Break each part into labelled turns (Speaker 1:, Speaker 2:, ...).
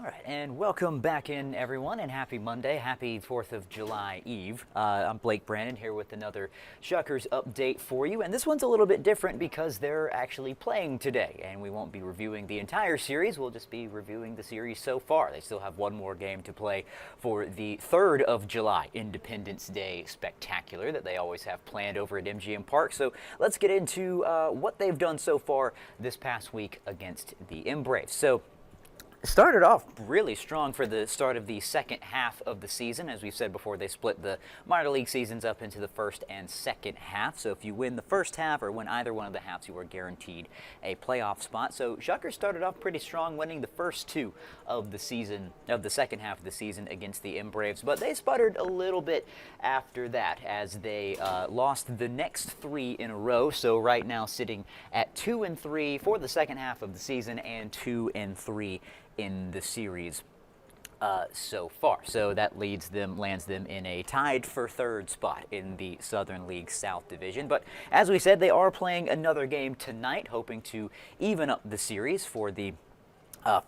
Speaker 1: All right, and welcome back in, everyone, and happy Monday. Happy 4th of July Eve. I'm Blake Brannon here with another Shuckers update for you, and this one's a little bit different because they're actually playing today, and we won't be reviewing the entire series. We'll just be reviewing the series so far. They still have one more game to play for the 3rd of July Independence Day Spectacular that they always have planned over at MGM Park. So let's get into what they've done so far this past week against the Braves. So started off really strong for the start of the second half of the season. As we've said before, they split the minor league seasons up into the first and second half. So if you win the first half or win either one of the halves, you are guaranteed a playoff spot. So Shuckers started off pretty strong, winning the first two of the season, of the second half of the season against the Braves. But they sputtered a little bit after that as they lost the next three in a row. So right now sitting at 2-3 for the second half of the season and 2-3 in the series so far. So that lands them in a tied for third spot in the Southern League South Division. But as we said, they are playing another game tonight, hoping to even up the series for the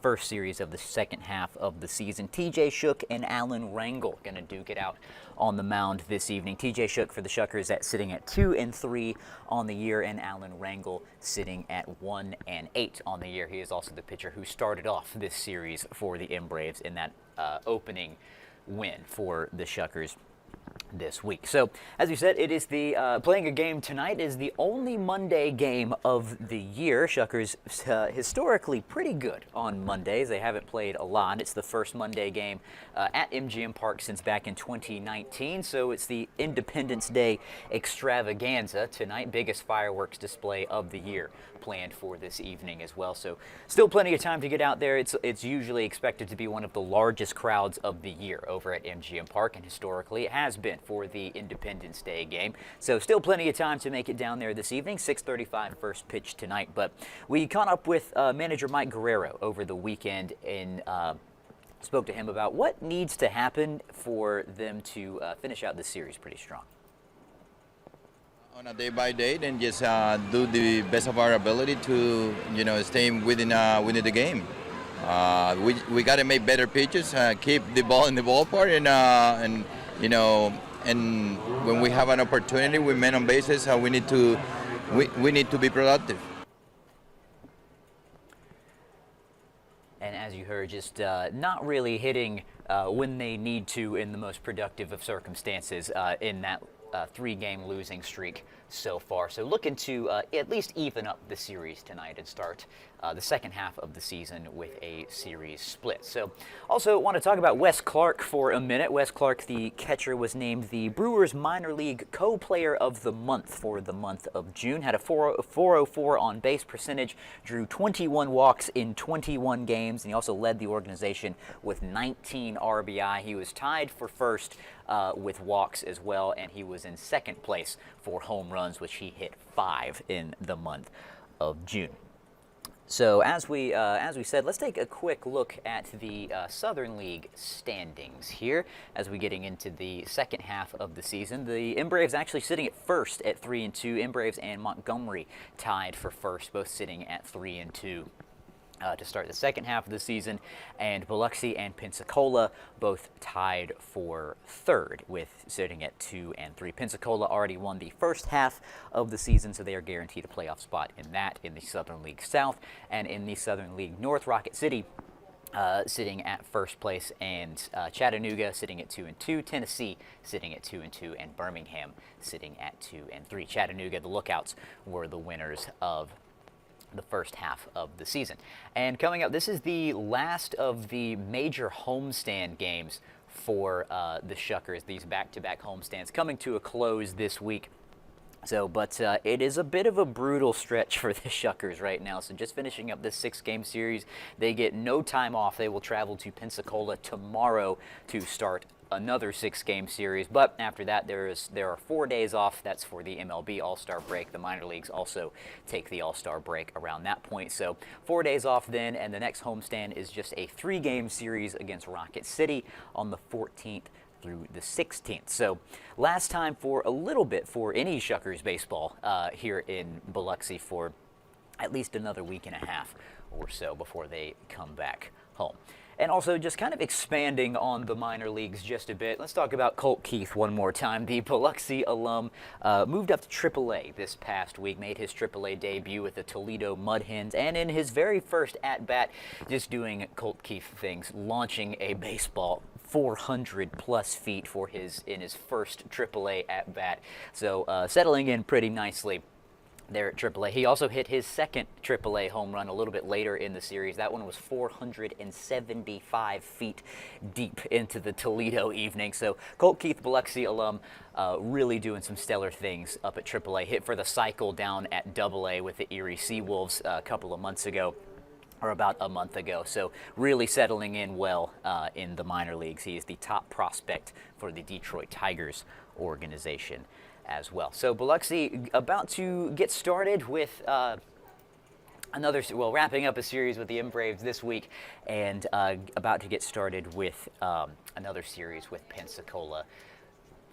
Speaker 1: first series of the second half of the season. TJ Shook and Alan Rangel going to duke it out on the mound this evening. TJ Shook for the Shuckers sitting at 2-3 on the year, and Alan Rangel sitting at 1-8 on the year. He is also the pitcher who started off this series for the Braves in that opening win for the Shuckers this week. So, as we said, it is the playing a game tonight is the only Monday game of the year. Shuckers historically pretty good on Mondays. They haven't played a lot. It's the first Monday game at MGM Park since back in 2019. So it's the Independence Day extravaganza tonight. Biggest fireworks display of the year planned for this evening as well. So still plenty of time to get out there. It's usually expected to be one of the largest crowds of the year over at MGM Park, and historically it has been for the Independence Day game. So still plenty of time to make it down there this evening. 6:35 first pitch tonight. But we caught up with manager Mike Guerrero over the weekend and spoke to him about what needs to happen for them to finish out this series pretty strong.
Speaker 2: On a day by day, then just do the best of our ability to, stay within the game. We got to make better pitches, keep the ball in the ballpark, and when we have an opportunity with men on bases, we need to be productive.
Speaker 1: And as you heard, just not really hitting when they need to in the most productive of circumstances in that three-game losing streak so far. So looking to at least even up the series tonight and start the second half of the season with a series split. So also want to talk about Wes Clark for a minute. Wes Clark, the catcher, was named the Brewers minor league co-player of the month for the month of June. Had a 404 on base percentage, drew 21 walks in 21 games, and he also led the organization with 19 RBI. He was tied for first with walks as well, and he was in second place for home runs, which he hit 5 in the month of June. So as we said, let's take a quick look at the Southern League standings here as we're getting into the second half of the season. The Braves actually sitting at first at 3-2. Braves and Montgomery tied for first, both sitting at 3-2. To start the second half of the season, and Biloxi and Pensacola both tied for third, with sitting at 2-3. Pensacola already won the first half of the season, so they are guaranteed a playoff spot in the Southern League South, and in the Southern League North, Rocket City sitting at first place, and Chattanooga sitting at 2-2, Tennessee sitting at 2-2, and Birmingham sitting at 2-3. Chattanooga, the Lookouts, were the winners of the first half of the season. And coming up, this is the last of the major homestand games for the Shuckers, these back-to-back homestands coming to a close this week. So, but it is a bit of a brutal stretch for the Shuckers right now. So just finishing up this 6-game series, they get no time off. They will travel to Pensacola tomorrow to start another 6-game series, but after that there are 4 days off. That's for the MLB All-Star break. The minor leagues also take the All-Star break around that point. So 4 days off then, and the next homestand is just a 3-game series against Rocket City on the 14th through the 16th. So last time for a little bit for any Shuckers baseball here in Biloxi for at least another week and a half or so before they come back home. And also just kind of expanding on the minor leagues just a bit, let's talk about Colt Keith one more time. The Biloxi alum moved up to AAA this past week, made his AAA debut with the Toledo Mud Hens, and in his very first at-bat, just doing Colt Keith things, launching a baseball 400 plus feet in his first AAA at-bat. So settling in pretty nicely there at AAA. He also hit his second AAA home run a little bit later in the series. That one was 475 feet deep into the Toledo evening. So Colt Keith, Biloxi alum, really doing some stellar things up at AAA. Hit for the cycle down at AA with the Erie Seawolves a couple of months ago, or about a month ago. So really settling in well in the minor leagues. He is the top prospect for the Detroit Tigers organization as well. So Biloxi about to get started with wrapping up a series with the M Braves this week, and about to get started with another series with Pensacola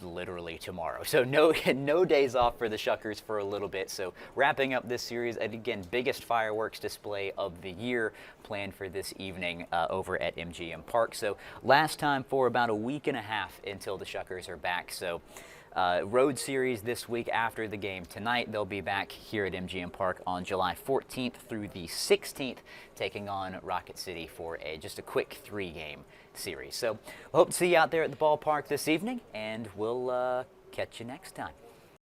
Speaker 1: literally tomorrow. So no days off for the Shuckers for a little bit. So wrapping up this series, and again, biggest fireworks display of the year planned for this evening over at MGM Park. So last time for about a week and a half until the Shuckers are back. So road series this week after the game tonight. They'll be back here at MGM Park on July 14th through the 16th, taking on Rocket City for just a quick 3-game series. So hope to see you out there at the ballpark this evening, and we'll catch you next time.